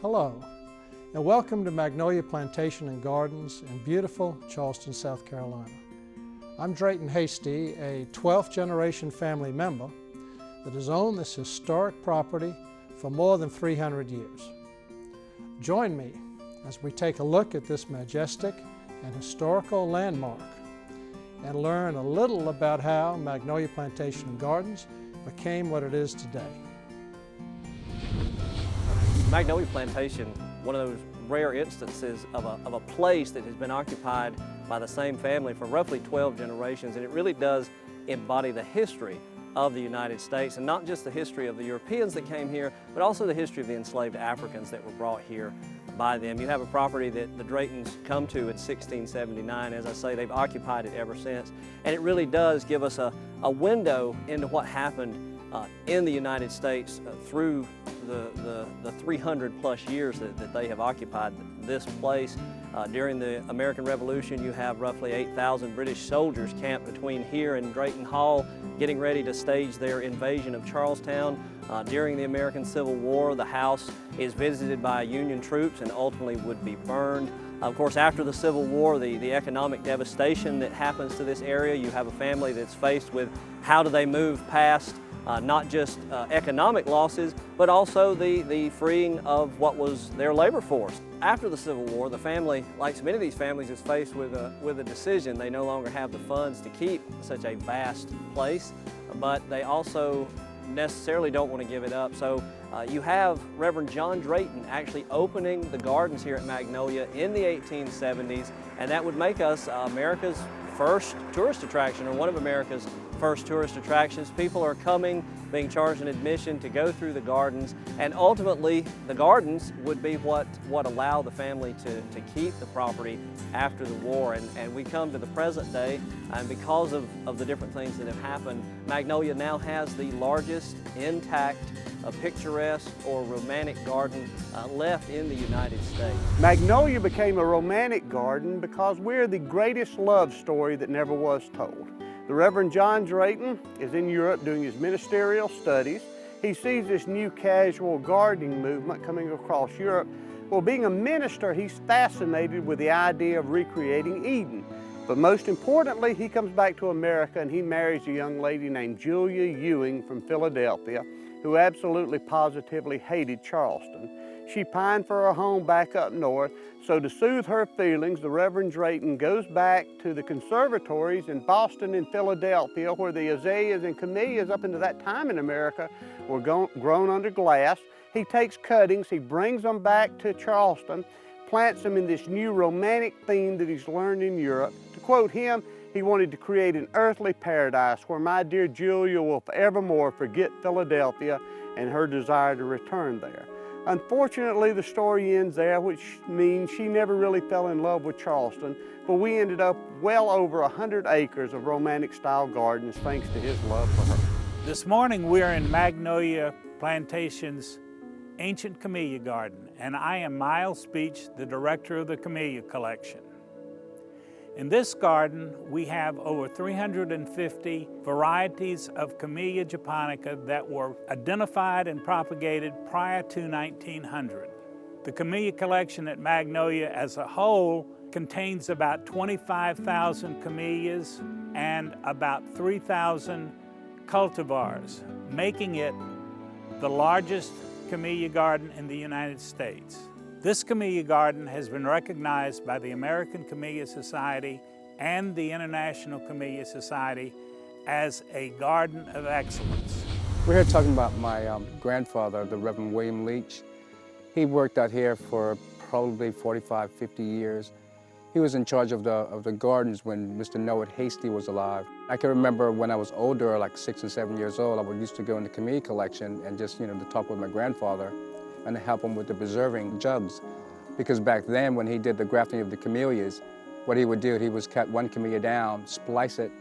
Hello, and welcome to Magnolia Plantation and Gardens in beautiful Charleston, South Carolina. I'm Drayton Hasty, a 12th generation family member that has owned this historic property for more than 300 years. Join me as we take a look at this majestic and historical landmark and learn a little about how Magnolia Plantation and Gardens became what it is today. Magnolia Plantation, one of those rare instances of a place that has been occupied by the same family for roughly 12 generations, and it really does embody the history of the United States, and not just the history of the Europeans that came here, but also the history of the enslaved Africans that were brought here by them. You have a property that the Draytons come to in 1679. As I say, they've occupied it ever since, and it really does give us a window into what happened in the United States through the 300 plus years that they have occupied this place. During the American Revolution, you have roughly 8,000 British soldiers camped between here and Drayton Hall, getting ready to stage their invasion of Charlestown. During the American Civil War, the house is visited by Union troops and ultimately would be burned. Of course, after the Civil War, the economic devastation that happens to this area, you have a family that's faced with how do they move past not just economic losses, but also the freeing of what was their labor force. After the Civil War, the family, like so many of these families, is faced with a decision. They no longer have the funds to keep such a vast place, but they also necessarily don't want to give it up. So you have Reverend John Drayton actually opening the gardens here at Magnolia in the 1870s, and that would make us America's first tourist attraction, or one of America's first tourist attractions. People are coming, being charged an admission to go through the gardens, and ultimately the gardens would be what allowed the family to keep the property after the war. And we come to the present day, and because of the different things that have happened, Magnolia now has the largest intact picturesque or romantic garden left in the United States. Magnolia became a romantic garden because we're the greatest love story that never was told. The Reverend John Drayton is in Europe doing his ministerial studies. He sees this new casual gardening movement coming across Europe. Well, being a minister, he's fascinated with the idea of recreating Eden. But most importantly, he comes back to America and he marries a young lady named Julia Ewing from Philadelphia, who absolutely positively hated Charleston. She pined for her home back up north, so to soothe her feelings, the Reverend Drayton goes back to the conservatories in Boston and Philadelphia, where the azaleas and camellias up into that time in America were grown under glass. He takes cuttings, he brings them back to Charleston, plants them in this new romantic theme that he's learned in Europe. To quote him, he wanted to create an earthly paradise where my dear Julia will forevermore forget Philadelphia and her desire to return there. Unfortunately, the story ends there, which means she never really fell in love with Charleston, but we ended up well over 100 acres of romantic style gardens thanks to his love for her. This morning we're in Magnolia Plantation's ancient Camellia Garden, and I am Miles Beach, the director of the Camellia Collection. In this garden, we have over 350 varieties of Camellia japonica that were identified and propagated prior to 1900. The Camellia collection at Magnolia as a whole contains about 25,000 camellias and about 3,000 cultivars, making it the largest Camellia garden in the United States. This Camellia Garden has been recognized by the American Camellia Society and the International Camellia Society as a garden of excellence. We're here talking about my grandfather, the Reverend William Leach. He worked out here for probably 45, 50 years. He was in charge of the gardens when Mr. Noah Hasty was alive. I can remember when I was older, like 6 and 7 years old, I used to go in the Camellia collection and just, to talk with my grandfather and help him with the preserving jugs. Because back then, when he did the grafting of the camellias, what he would do, he would cut one camellia down, splice it,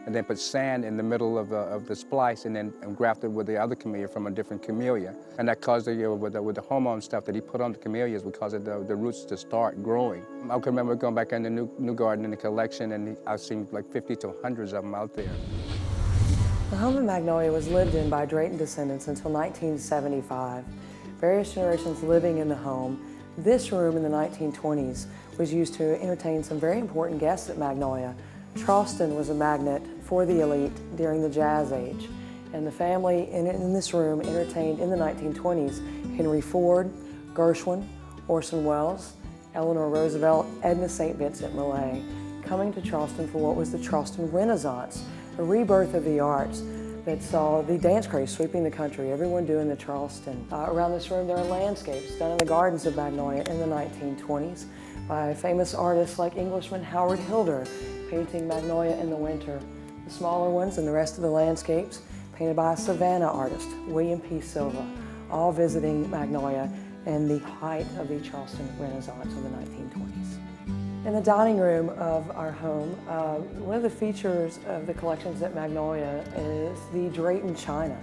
and then put sand in the middle of the splice, and then graft it with the other camellia from a different camellia. And that caused with the hormone stuff that he put on the camellias, would cause the roots to start growing. I can remember going back in the new garden in the collection, and I've seen like 50 to hundreds of them out there. The home in Magnolia was lived in by Drayton descendants until 1975. various generations living in the home. This room in the 1920s was used to entertain some very important guests at Magnolia. Charleston was a magnet for the elite during the Jazz Age, and the family in this room entertained in the 1920s Henry Ford, Gershwin, Orson Welles, Eleanor Roosevelt, Edna St. Vincent Millay, coming to Charleston for what was the Charleston Renaissance, a rebirth of the arts that saw the dance craze sweeping the country, everyone doing the Charleston. Around this room there are landscapes done in the gardens of Magnolia in the 1920s by famous artists like Englishman Howard Hilder, painting Magnolia in the winter. The smaller ones and the rest of the landscapes painted by a Savannah artist, William P. Silva, all visiting Magnolia in the height of the Charleston Renaissance of the 1920s. In the dining room of our home, one of the features of the collections at Magnolia is the Drayton china.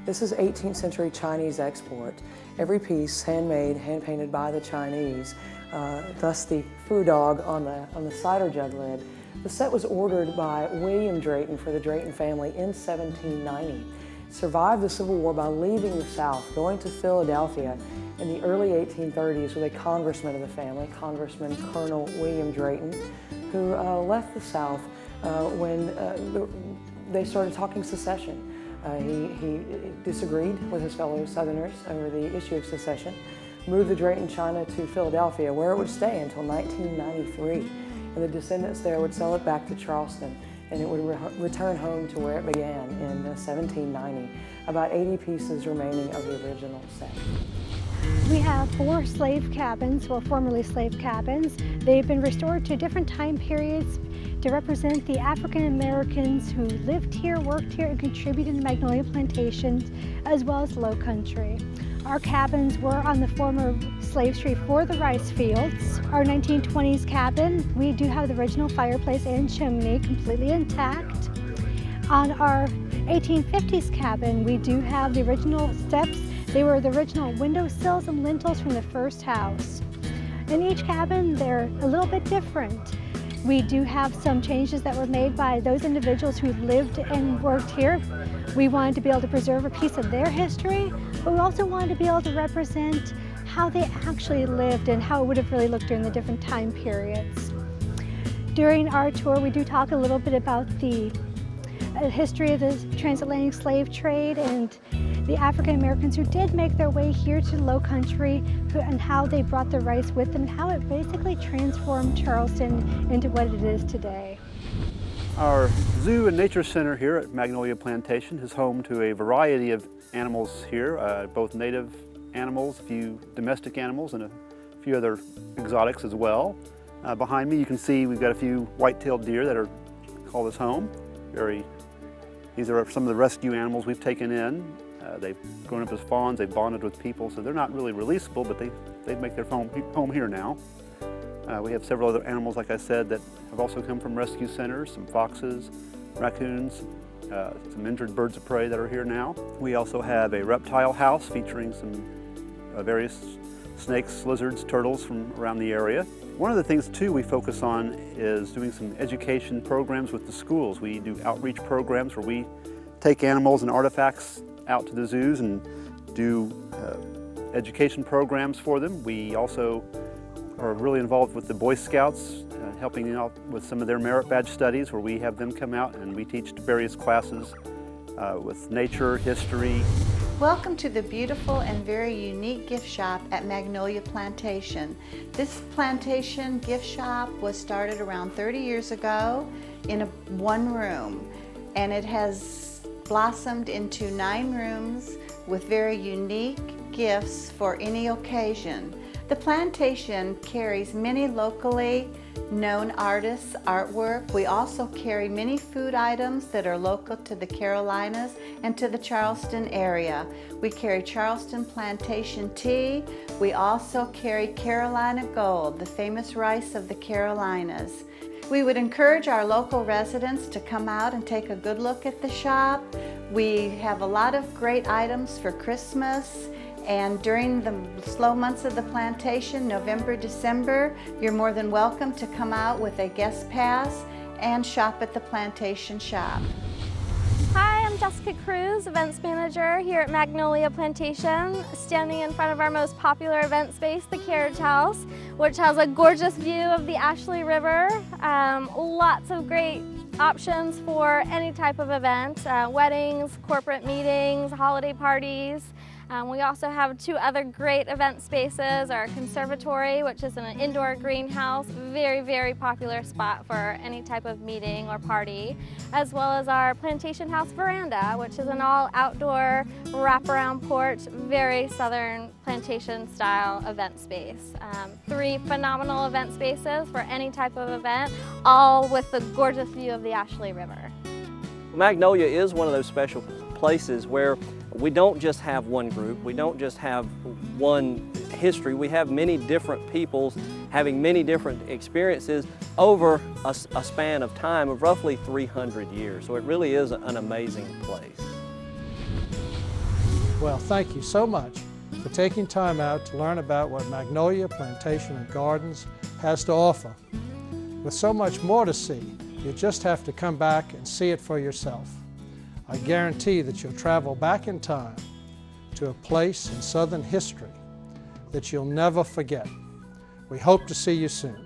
This is 18th century Chinese export. Every piece handmade, hand-painted by the Chinese, thus the foo dog on the cider jug lid. The set was ordered by William Drayton for the Drayton family in 1790. Survived the Civil War by leaving the South, going to Philadelphia in the early 1830s with a congressman of the family, Congressman Colonel William Drayton, who left the South when they started talking secession. He disagreed with his fellow Southerners over the issue of secession, moved the Drayton china to Philadelphia, where it would stay until 1993. And the descendants there would sell it back to Charleston, and it would return home to where it began in 1790. About 80 pieces remaining of the original set. We have 4 slave cabins, well, formerly slave cabins. They've been restored to different time periods to represent the African Americans who lived here, worked here, and contributed to Magnolia Plantations, as well as Lowcountry. Our cabins were on the former slave street for the rice fields. Our 1920s cabin, we do have the original fireplace and chimney completely intact. On our 1850s cabin, we do have the original steps. They were the original windowsills and lintels from the first house. In each cabin, they're a little bit different. We do have some changes that were made by those individuals who lived and worked here. We wanted to be able to preserve a piece of their history, but we also wanted to be able to represent how they actually lived and how it would have really looked during the different time periods. During our tour, we do talk a little bit about the history of the transatlantic slave trade and the African Americans who did make their way here to Lowcountry and how they brought the rice with them and how it basically transformed Charleston into what it is today. Our Zoo and Nature Center here at Magnolia Plantation is home to a variety of animals here, both native animals, a few domestic animals, and a few other exotics as well. Behind me you can see we've got a few white-tailed deer that call this home. These are some of the rescue animals we've taken in. They've grown up as fawns, they've bonded with people, so they're not really releasable, but they make their home here now. We have several other animals, like I said, that have also come from rescue centers, some foxes, raccoons, some injured birds of prey that are here now. We also have a reptile house featuring some various snakes, lizards, turtles from around the area. One of the things too we focus on is doing some education programs with the schools. We do outreach programs where we take animals and artifacts out to the zoos and do education programs for them. We also are really involved with the Boy Scouts, helping out with some of their merit badge studies, where we have them come out and we teach various classes with nature, history. Welcome to the beautiful and very unique gift shop at Magnolia Plantation. This plantation gift shop was started around 30 years ago in one room, and it has blossomed into 9 rooms with very unique gifts for any occasion. The plantation carries many locally known artists' artwork. We also carry many food items that are local to the Carolinas and to the Charleston area. We carry Charleston plantation tea. We also carry Carolina Gold, the famous rice of the Carolinas. We would encourage our local residents to come out and take a good look at the shop. We have a lot of great items for Christmas, and during the slow months of the plantation, November, December, you're more than welcome to come out with a guest pass and shop at the plantation shop. Hi, I'm I'm Jessica Cruz, Events Manager here at Magnolia Plantation, standing in front of our most popular event space, the Carriage House, which has a gorgeous view of the Ashley River. Lots of great options for any type of event, weddings, corporate meetings, holiday parties. We also have two other great event spaces, our conservatory, which is an indoor greenhouse, very, very popular spot for any type of meeting or party, as well as our plantation house veranda, which is an all outdoor wraparound porch, very southern plantation style event space. Three phenomenal event spaces for any type of event, all with the gorgeous view of the Ashley River. Magnolia is one of those special places where we don't just have one group, we don't just have one history, we have many different peoples having many different experiences over a span of time of roughly 300 years. So it really is an amazing place. Well, thank you so much for taking time out to learn about what Magnolia Plantation and Gardens has to offer. With so much more to see, you just have to come back and see it for yourself. I guarantee that you'll travel back in time to a place in Southern history that you'll never forget. We hope to see you soon.